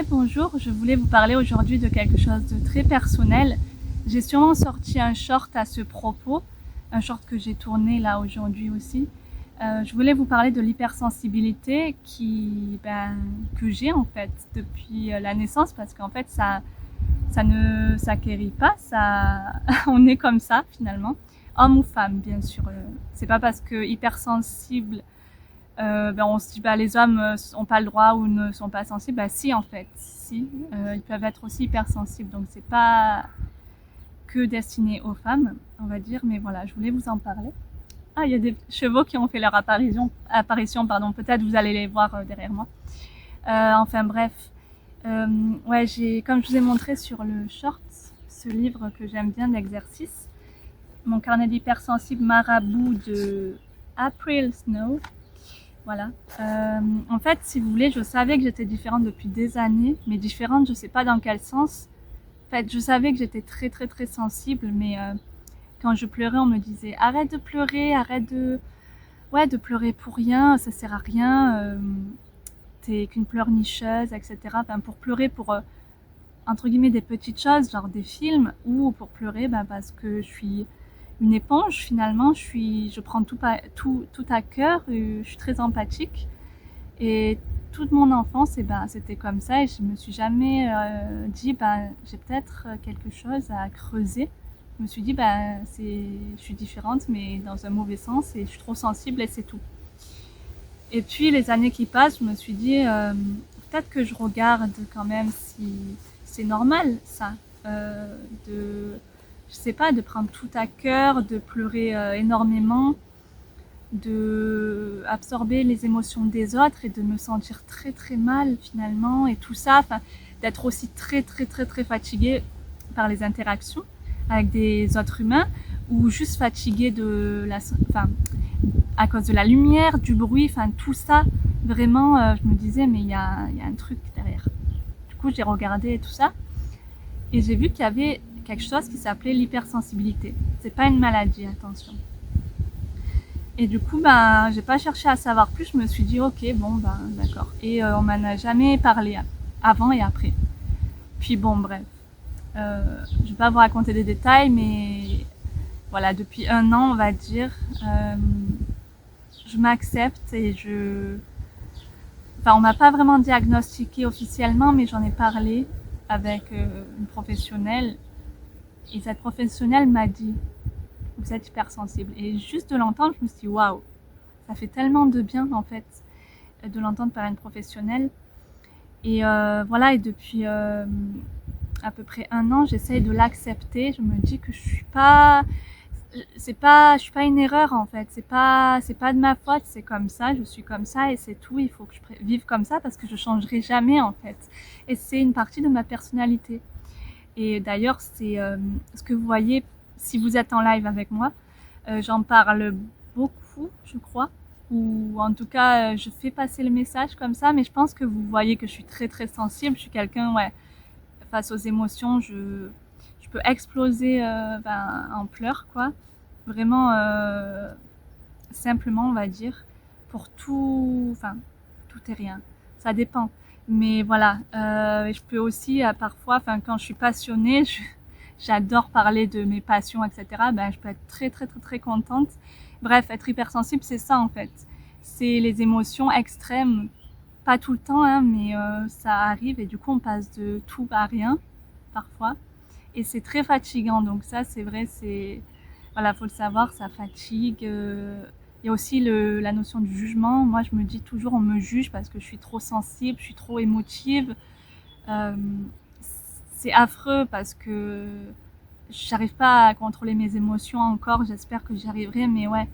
Bonjour, je voulais vous parler aujourd'hui de quelque chose de très personnel. J'ai sûrement sorti un short à ce propos, un short que j'ai tourné là aujourd'hui aussi. Je voulais vous parler de l'hypersensibilité que j'ai en fait depuis la naissance parce qu'en fait ça ne s'acquérit pas, ça on est comme ça finalement, homme ou femme bien sûr. C'est pas parce que hypersensible on se dit les hommes n'ont pas le droit ou ne sont pas sensibles. Si en fait, si ils peuvent être aussi hypersensibles. Donc c'est pas que destiné aux femmes, on va dire. Mais voilà, je voulais vous en parler. Ah, il y a des chevaux qui ont fait leur apparition pardon. Peut-être vous allez les voir derrière moi. Enfin bref, ouais, comme je vous ai montré sur le short, ce livre que j'aime bien d'exercice, mon carnet d'hypersensible marabout de April Snow. Voilà. En fait, si vous voulez, je savais que j'étais différente depuis des années, mais différente, je sais pas dans quel sens. En fait, je savais que j'étais très très très sensible, mais quand je pleurais, on me disait arrête de pleurer, de pleurer pour rien, ça sert à rien, t'es qu'une pleurnicheuse, etc. Enfin, pour pleurer pour entre guillemets des petites choses, genre des films, ou pour pleurer, parce que je suis une éponge finalement, je prends tout à cœur, je suis très empathique. Et toute mon enfance, c'était comme ça et je me suis jamais dit, j'ai peut-être quelque chose à creuser. Je me suis dit, je suis différente, mais dans un mauvais sens et je suis trop sensible et c'est tout. Et puis les années qui passent, je me suis dit, peut-être que je regarde quand même si c'est normal ça, de, je sais pas, de prendre tout à cœur, de pleurer énormément, de absorber les émotions des autres et de me sentir très très mal finalement et tout ça, enfin, d'être aussi très très très très fatiguée par les interactions avec des autres humains ou juste fatiguée à cause de la lumière, du bruit, enfin tout ça, vraiment, je me disais mais il y a un truc derrière. Du coup j'ai regardé tout ça et j'ai vu qu'il y avait quelque chose qui s'appelait l'hypersensibilité. C'est pas une maladie, attention. Et du coup, j'ai pas cherché à savoir plus. Je me suis dit, ok, bon, d'accord. Et on m'en a jamais parlé avant et après. Puis bon, bref. Je vais pas vous raconter des détails, mais voilà, depuis un an, on va dire, je m'accepte et Enfin, on m'a pas vraiment diagnostiqué officiellement, mais j'en ai parlé avec une professionnelle. Et cette professionnelle m'a dit, vous êtes hypersensible. Et juste de l'entendre, je me suis dit, waouh, ça fait tellement de bien en fait de l'entendre par une professionnelle. Et voilà, et depuis à peu près un an, j'essaye de l'accepter. Je me dis que je suis pas une erreur en fait. C'est pas de ma faute. C'est comme ça. Je suis comme ça et c'est tout. Il faut que je vive comme ça parce que je changerai jamais en fait. Et c'est une partie de ma personnalité. Et d'ailleurs, c'est ce que vous voyez si vous êtes en live avec moi. J'en parle beaucoup, je crois, ou en tout cas, je fais passer le message comme ça, mais je pense que vous voyez que je suis très très sensible. Je suis quelqu'un, ouais, face aux émotions, je peux exploser en pleurs, quoi. Vraiment, simplement, on va dire, pour tout, enfin, tout et rien. Ça dépend. Mais voilà, je peux aussi parfois, enfin, quand je suis passionnée, j'adore parler de mes passions, etc. Je peux être très très très très contente. Bref, être hypersensible, c'est ça en fait. C'est les émotions extrêmes, pas tout le temps, hein, mais ça arrive et du coup on passe de tout à rien parfois. Et c'est très fatigant, donc ça c'est vrai, voilà, faut le savoir, ça fatigue. Il y a aussi la notion du jugement. Moi, je me dis toujours, on me juge parce que je suis trop sensible, je suis trop émotive. Euh, c'est affreux parce que j'arrive pas à contrôler mes émotions encore. J'espère que j'y arriverai, mais ouais.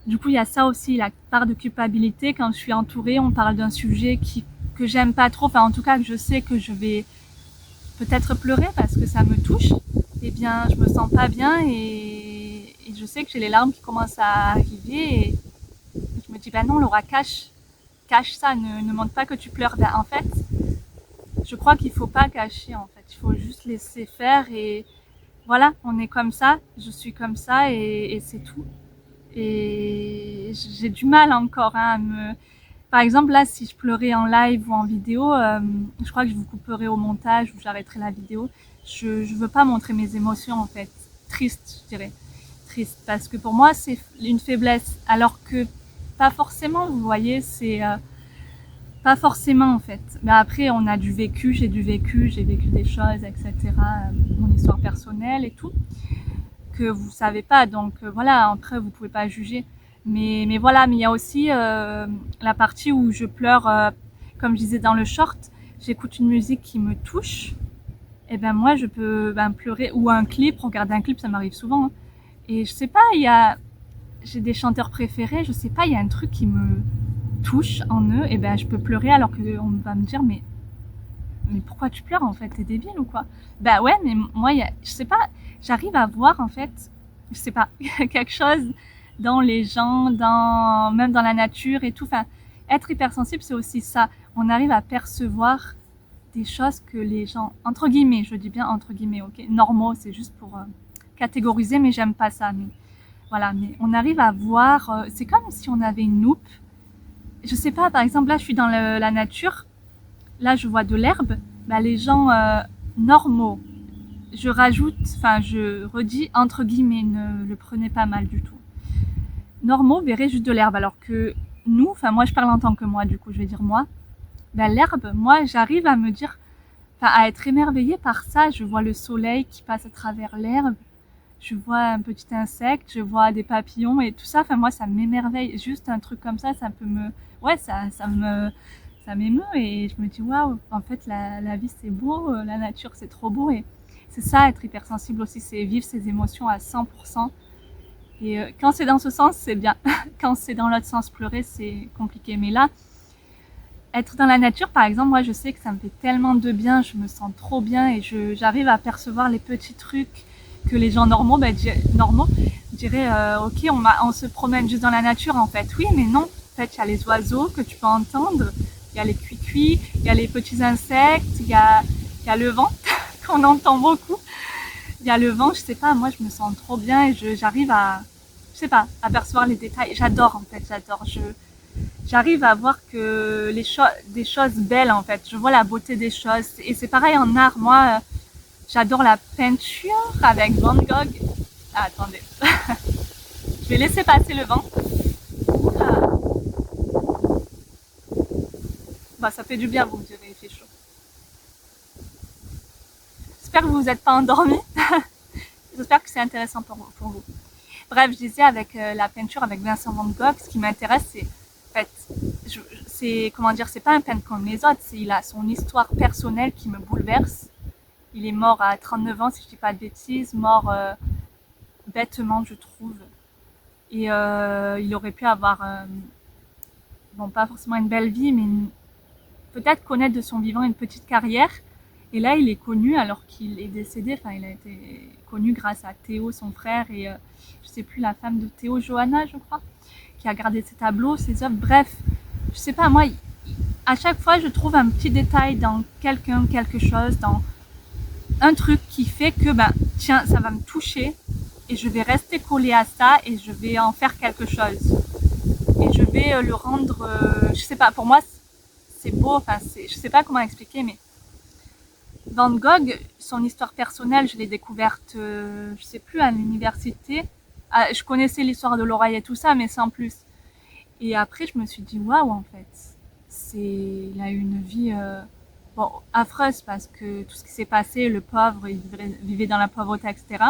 Du coup, il y a ça aussi, la part de culpabilité. Quand je suis entourée, on parle d'un sujet que j'aime pas trop. Enfin, en tout cas, que je sais que je vais peut-être pleurer parce que ça me touche. Eh bien, je me sens pas bien et je sais que j'ai les larmes qui commencent à arriver et je me dis, non, Laura, cache ça, ne montre pas que tu pleures. En fait, je crois qu'il faut pas cacher, en fait. Il faut juste laisser faire et voilà, on est comme ça, je suis comme ça et c'est tout. Et j'ai du mal encore à me Par exemple, là, si je pleurais en live ou en vidéo, je crois que je vous couperai au montage ou j'arrêterai la vidéo. Je veux pas montrer mes émotions, en fait. Triste, je dirais. Triste. Parce que pour moi, c'est une faiblesse. Alors que, pas forcément, vous voyez, c'est pas forcément, en fait. Mais après, on a du vécu, j'ai vécu des choses, etc. Mon histoire personnelle et tout, que vous savez pas. Donc, voilà, après, vous pouvez pas juger. Mais voilà, mais il y a aussi la partie où je pleure, comme je disais dans le short, j'écoute une musique qui me touche, et ben moi je peux pleurer, ou un clip, regarder un clip, ça m'arrive souvent, hein. Et je sais pas, j'ai des chanteurs préférés, je sais pas, il y a un truc qui me touche en eux, et ben je peux pleurer alors qu'on va me dire mais pourquoi tu pleures en fait, t'es débile ou quoi? Bah ouais, mais moi je sais pas, j'arrive à voir en fait, je sais pas, quelque chose dans les gens, même dans la nature et tout. Enfin, être hypersensible, c'est aussi ça. On arrive à percevoir des choses que les gens, entre guillemets, je dis bien entre guillemets, ok, normaux, c'est juste pour catégoriser, mais j'aime pas ça. Mais voilà, mais on arrive à voir, c'est comme si on avait une loupe. Je sais pas, par exemple, là, je suis dans la nature, là, je vois de l'herbe. Bah, les gens normaux, je redis entre guillemets, ne le prenez pas mal du tout. Normaux verraient juste de l'herbe, alors que nous, enfin moi je parle en tant que moi, du coup je vais dire moi, ben l'herbe, moi j'arrive à me dire, enfin à être émerveillée par ça. Je vois le soleil qui passe à travers l'herbe, je vois un petit insecte, je vois des papillons et tout ça. Enfin moi ça m'émerveille, juste un truc comme ça peut me, ouais ça m'émeut et je me dis waouh, en fait la vie c'est beau, la nature c'est trop beau. Et c'est ça être hypersensible aussi, c'est vivre ses émotions à 100%. Et quand c'est dans ce sens, c'est bien. Quand c'est dans l'autre sens, pleurer, c'est compliqué. Mais là, être dans la nature, par exemple, moi, je sais que ça me fait tellement de bien, je me sens trop bien et j'arrive à percevoir les petits trucs que les gens normaux, diraient, ok, on se promène juste dans la nature, en fait. Oui, mais non. En fait, il y a les oiseaux que tu peux entendre, il y a les cuicuis, il y a les petits insectes, il y a le vent qu'on entend beaucoup. Il y a le vent, je sais pas, moi je me sens trop bien et j'arrive à, je sais pas, à percevoir les détails. J'adore en fait, j'adore. J'arrive à voir que des choses belles en fait. Je vois la beauté des choses et c'est pareil en art. Moi, j'adore la peinture avec Van Gogh. Ah, attendez, je vais laisser passer le vent. Bah, ça fait du bien, vous me direz, il fait chaud. J'espère que vous vous êtes pas endormis. J'espère que c'est intéressant pour vous. Bref, je disais avec la peinture avec Vincent Van Gogh, ce qui m'intéresse, c'est en fait, c'est comment dire, c'est pas un peintre comme les autres, il a son histoire personnelle qui me bouleverse. Il est mort à 39 ans, si je dis pas de bêtises, mort bêtement, je trouve. Et il aurait pu avoir, bon, pas forcément une belle vie, mais peut-être connaître de son vivant une petite carrière. Et là, il est connu alors qu'il est décédé. Enfin, il a été connu grâce à Théo, son frère, et je sais plus, la femme de Théo, Johanna, je crois, qui a gardé ses tableaux, ses œuvres. Bref, je sais pas, moi, à chaque fois, je trouve un petit détail dans quelqu'un, quelque chose, dans un truc qui fait que, ben, tiens, ça va me toucher et je vais rester collée à ça et je vais en faire quelque chose. Et je vais le rendre, je sais pas, pour moi, c'est beau, enfin, je sais pas comment expliquer, mais Van Gogh, son histoire personnelle, je l'ai découverte, je sais plus, à l'université. Ah, je connaissais l'histoire de l'oreille et tout ça, mais sans plus. Et après, je me suis dit, waouh, en fait, il a eu une vie, bon, affreuse parce que tout ce qui s'est passé, le pauvre, il vivait dans la pauvreté, etc.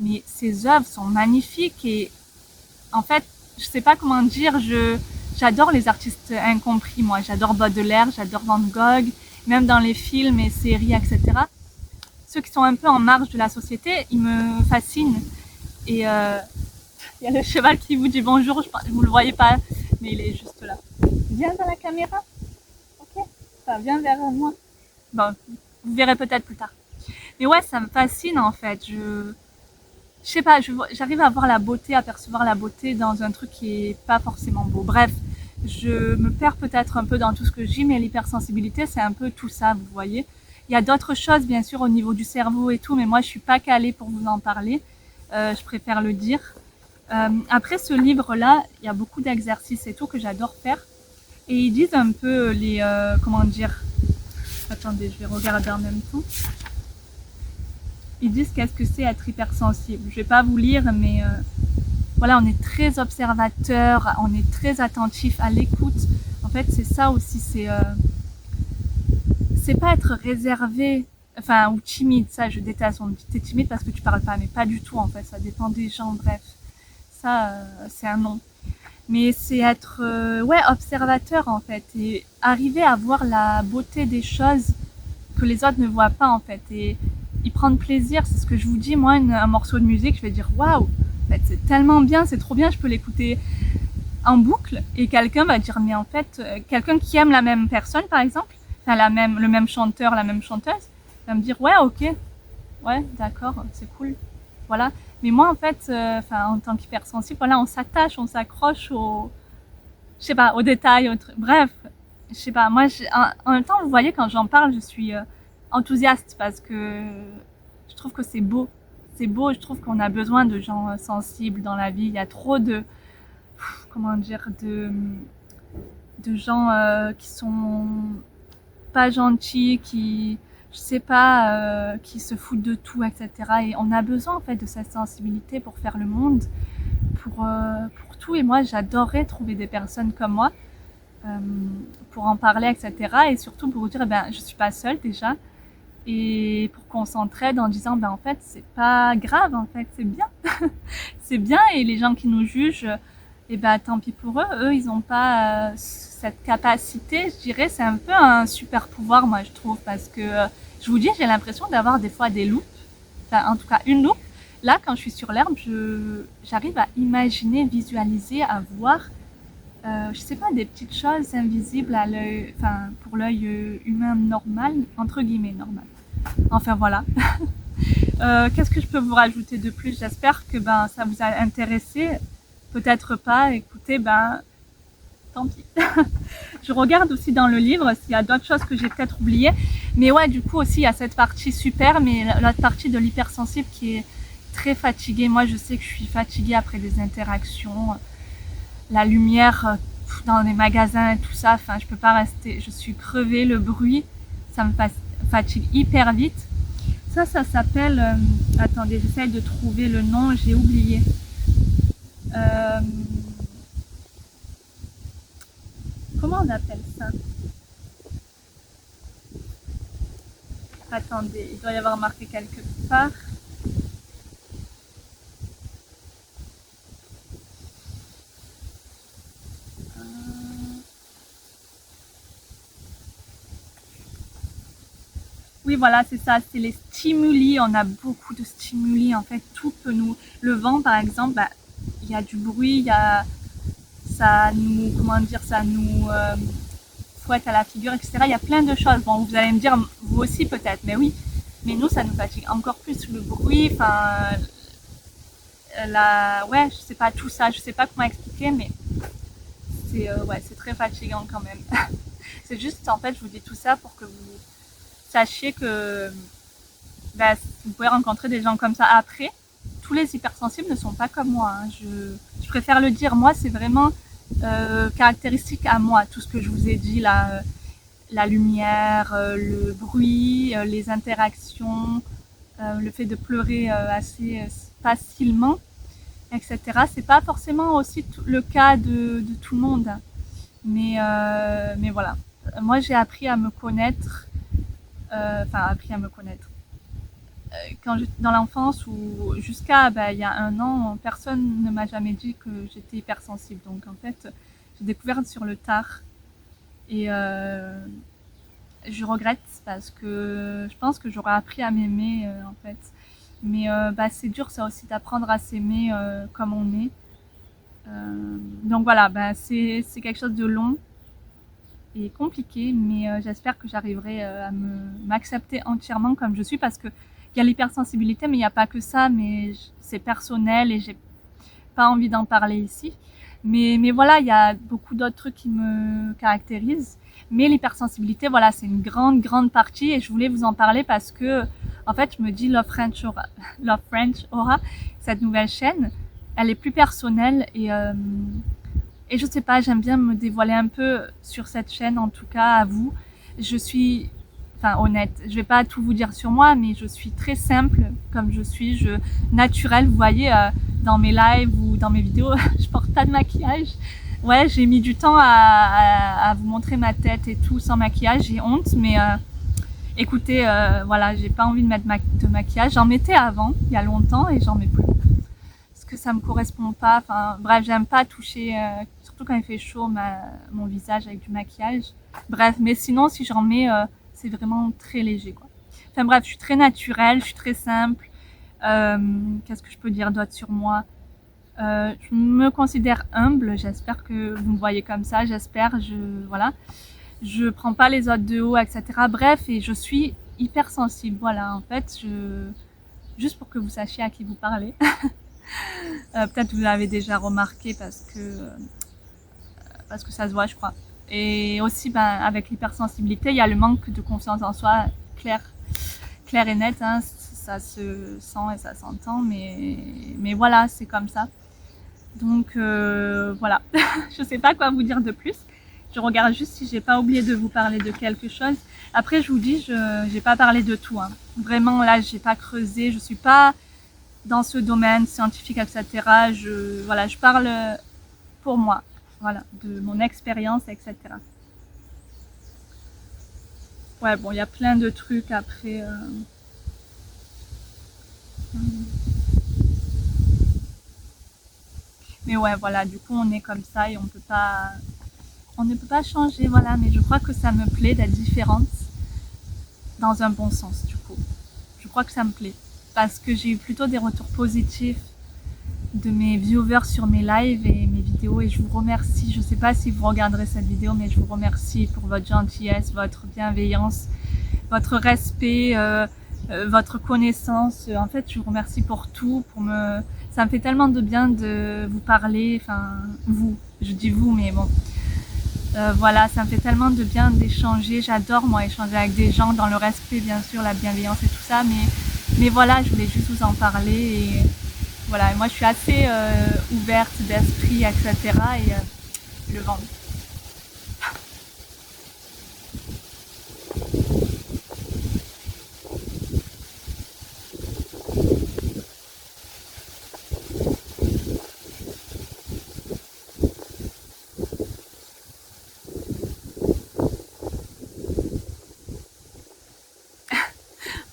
Mais ses œuvres sont magnifiques et, en fait, je sais pas comment dire, j'adore les artistes incompris, moi. J'adore Baudelaire, j'adore Van Gogh, même dans les films et séries, etc. Ceux qui sont un peu en marge de la société, ils me fascinent. Et il y a le cheval qui vous dit bonjour, vous le voyez pas, mais il est juste là. Viens dans la caméra. Ok, enfin, viens vers moi. Bon, vous verrez peut-être plus tard. Mais ouais, ça me fascine en fait. Je sais pas, j'arrive à voir la beauté, à percevoir la beauté dans un truc qui est pas forcément beau. Bref, je me perds peut-être un peu dans tout ce que je dis, mais l'hypersensibilité, c'est un peu tout ça, vous voyez. Il y a d'autres choses, bien sûr, au niveau du cerveau et tout, mais moi, je suis pas calée pour vous en parler. Je préfère le dire. Après ce livre-là, il y a beaucoup d'exercices et tout que j'adore faire. Et ils disent un peu les, comment dire, attendez, je vais regarder en même temps. Ils disent qu'est-ce que c'est être hypersensible. Je vais pas vous lire, mais voilà, on est très observateur, on est très attentif à l'écoute. En fait, c'est ça aussi, c'est pas être réservé, enfin, ou timide. Ça, je déteste. On dit t'es timide parce que tu parles pas, mais pas du tout en fait. Ça dépend des gens. Bref, ça, c'est un non. Mais c'est être, ouais, observateur en fait et arriver à voir la beauté des choses que les autres ne voient pas en fait et y prendre plaisir. C'est ce que je vous dis. Moi, un morceau de musique, je vais dire waouh, en fait, c'est tellement bien, c'est trop bien, je peux l'écouter en boucle et quelqu'un va dire mais en fait, quelqu'un qui aime la même personne par exemple, enfin le même chanteur, la même chanteuse, va me dire ouais, ok, ouais, d'accord, c'est cool, voilà. Mais moi en fait, enfin en tant qu'hypersensible, voilà, on s'attache, on s'accroche au, je sais pas, aux détails, aux trucs. Bref, je sais pas. Moi, en même temps, vous voyez, quand j'en parle, je suis enthousiaste parce que je trouve que c'est beau. C'est beau. Je trouve qu'on a besoin de gens sensibles dans la vie. Il y a trop de, comment dire, de gens qui sont pas gentils, qui, je sais pas, qui se foutent de tout, etc. Et on a besoin en fait de cette sensibilité pour faire le monde, pour tout. Et moi, j'adorerais trouver des personnes comme moi euh, pour en parler, etc. Et surtout pour vous dire, eh ben, je suis pas seule déjà. Et pour qu'on s'entraide en disant, ben, en fait, c'est pas grave, en fait, c'est bien. C'est bien. Et les gens qui nous jugent, eh ben, tant pis pour eux. Eux, ils ont pas cette capacité, je dirais. C'est un peu un super pouvoir, moi, je trouve, parce que je vous dis, j'ai l'impression d'avoir des fois des loupes. Enfin, en tout cas, une loupe. Là, quand je suis sur l'herbe, j'arrive à imaginer, visualiser, à voir je sais pas, des petites choses invisibles à l'œil, enfin, pour l'œil humain normal, entre guillemets normal. Enfin voilà. Qu'est-ce que je peux vous rajouter de plus? J'espère que ben ça vous a intéressé. Peut-être pas. Écoutez, ben tant pis. Je regarde aussi dans le livre s'il y a d'autres choses que j'ai peut-être oubliées. Mais ouais, du coup aussi il y a cette partie super, mais l'autre partie de l'hypersensible qui est très fatiguée. Moi, je sais que je suis fatiguée après des interactions. La lumière dans les magasins et tout ça, enfin, je peux pas rester, je suis crevée, le bruit, ça me fatigue hyper vite. Ça s'appelle, attendez, j'essaye de trouver le nom, j'ai oublié. Euh, comment on appelle ça? Attendez, il doit y avoir marqué quelque part. Oui, voilà, c'est ça, c'est les stimuli. On a beaucoup de stimuli. En fait, tout peut nous. Le vent, par exemple, bah, il y a du bruit, il y a ça nous, comment dire, ça nous fouette à la figure, etc. Il y a plein de choses. Bon, vous allez me dire, vous aussi peut-être, mais oui. Mais nous, ça nous fatigue encore plus le bruit. Enfin, ouais, je sais pas tout ça. Je sais pas comment expliquer, mais c'est ouais, c'est très fatigant quand même. C'est juste, en fait, je vous dis tout ça pour que vous sachiez que bah, vous pouvez rencontrer des gens comme ça après. Tous les hypersensibles ne sont pas comme moi. Hein. Je préfère le dire. Moi, c'est vraiment caractéristique à moi. Tout ce que je vous ai dit là, la lumière, le bruit, les interactions, le fait de pleurer assez facilement, etc. C'est pas forcément aussi le cas de tout le monde. Mais voilà. Moi, j'ai appris à me connaître. Enfin, appris à me connaître quand j'étais dans l'enfance ou jusqu'à il y a un an, personne ne m'a jamais dit que j'étais hypersensible. Donc en fait, j'ai découvert sur le tard et je regrette parce que je pense que j'aurais appris à m'aimer en fait. Mais c'est dur ça aussi d'apprendre à s'aimer comme on est. Donc voilà, c'est quelque chose de long et compliqué, mais j'espère que j'arriverai à m'accepter entièrement comme je suis parce que il y a l'hypersensibilité, mais il n'y a pas que ça, mais c'est personnel et j'ai pas envie d'en parler ici. Mais voilà, il y a beaucoup d'autres trucs qui me caractérisent. Mais l'hypersensibilité, voilà, c'est une grande partie et je voulais vous en parler parce que, en fait, je me dis Love French Aura, cette nouvelle chaîne, elle est plus personnelle Et je sais pas, j'aime bien me dévoiler un peu sur cette chaîne, en tout cas à vous. Je suis, enfin honnête, je vais pas tout vous dire sur moi, mais je suis très simple comme je suis, naturelle. Vous voyez, dans mes lives ou dans mes vidéos, je porte pas de maquillage. Ouais, j'ai mis du temps à vous montrer ma tête et tout sans maquillage, j'ai honte, mais écoutez, voilà, j'ai pas envie de mettre de maquillage. J'en mettais avant, il y a longtemps, et j'en mets plus. Parce que ça me correspond pas, enfin bref, j'aime pas toucher, surtout quand il fait chaud, mon visage avec du maquillage. Bref, mais sinon, si j'en mets, c'est vraiment très léger, quoi. Enfin bref, je suis très naturelle, je suis très simple. Qu'est-ce que je peux dire d'autre sur moi? Je me considère humble, j'espère que vous me voyez comme ça, j'espère, voilà. Je prends pas les autres de haut, etc. Bref, et je suis hyper sensible, voilà, en fait, juste pour que vous sachiez à qui vous parlez. Peut-être vous l'avez déjà remarqué parce que ça se voit, je crois. Et aussi, ben, avec l'hypersensibilité, il y a le manque de confiance en soi, clair et net, hein, ça se sent et ça s'entend, mais voilà, c'est comme ça. Donc voilà, je sais pas quoi vous dire de plus. Je regarde juste si j'ai pas oublié de vous parler de quelque chose. Après, je vous dis, j'ai pas parlé de tout, hein. Vraiment, là, j'ai pas creusé, je suis pas dans ce domaine scientifique, etc. Voilà, je parle pour moi, voilà, de mon expérience, etc. Ouais, bon, il y a plein de trucs après. Mais ouais, voilà, du coup, on est comme ça et on ne peut pas changer, voilà. Mais je crois que ça me plaît d'être différente dans un bon sens, du coup. Je crois que ça me plaît parce que j'ai eu plutôt des retours positifs de mes viewers sur mes lives et mes vidéos, et je vous remercie. Je sais pas si vous regarderez cette vidéo, mais je vous remercie pour votre gentillesse, votre bienveillance, votre respect, votre connaissance. En fait, je vous remercie pour tout, ça me fait tellement de bien de vous parler, enfin vous, je dis vous, mais bon, voilà, ça me fait tellement de bien d'échanger. J'adore moi échanger avec des gens dans le respect, bien sûr, la bienveillance et tout ça, mais voilà, je voulais juste vous en parler. Et voilà, moi je suis assez ouverte d'esprit, etc. Et le vent.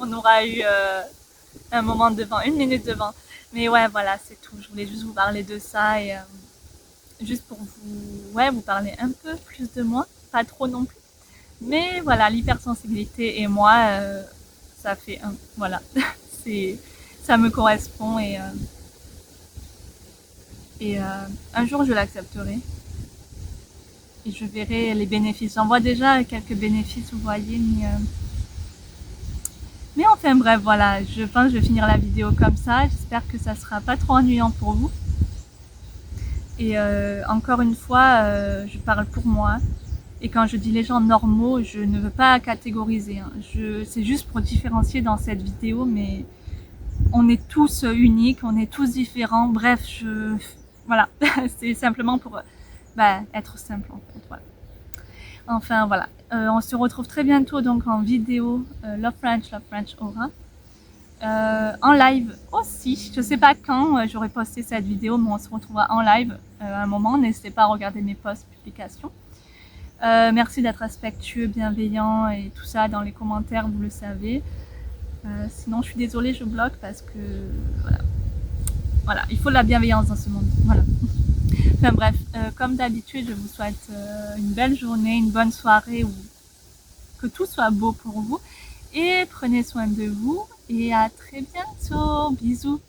On aura eu un moment de vent, 1 minute de vent. Mais ouais, voilà, c'est tout. Je voulais juste vous parler de ça et juste pour vous parler un peu plus de moi, pas trop non plus. Mais voilà, l'hypersensibilité et moi, ça fait un. Voilà, c'est, ça me correspond et un jour je l'accepterai et je verrai les bénéfices. J'en vois déjà quelques bénéfices, vous voyez, mais enfin bref, voilà, je pense que je vais finir la vidéo comme ça. J'espère que ça sera pas trop ennuyant pour vous. Et encore une fois, je parle pour moi. Et quand je dis les gens normaux, je ne veux pas catégoriser, hein. C'est juste pour différencier dans cette vidéo, mais on est tous uniques, on est tous différents. Bref, voilà, c'est simplement pour être simple en fait. Voilà. Enfin voilà, on se retrouve très bientôt donc en vidéo Love French Aura. En live aussi, je sais pas quand j'aurai posté cette vidéo, mais on se retrouvera en live à un moment. N'hésitez pas à regarder mes posts publications. Merci d'être respectueux, bienveillant et tout ça dans les commentaires, vous le savez. Sinon, je suis désolée, je bloque parce que voilà, il faut de la bienveillance dans ce monde. Voilà. Enfin bref, comme d'habitude, je vous souhaite une belle journée, une bonne soirée, ou que tout soit beau pour vous. Et prenez soin de vous et à très bientôt. Bisous.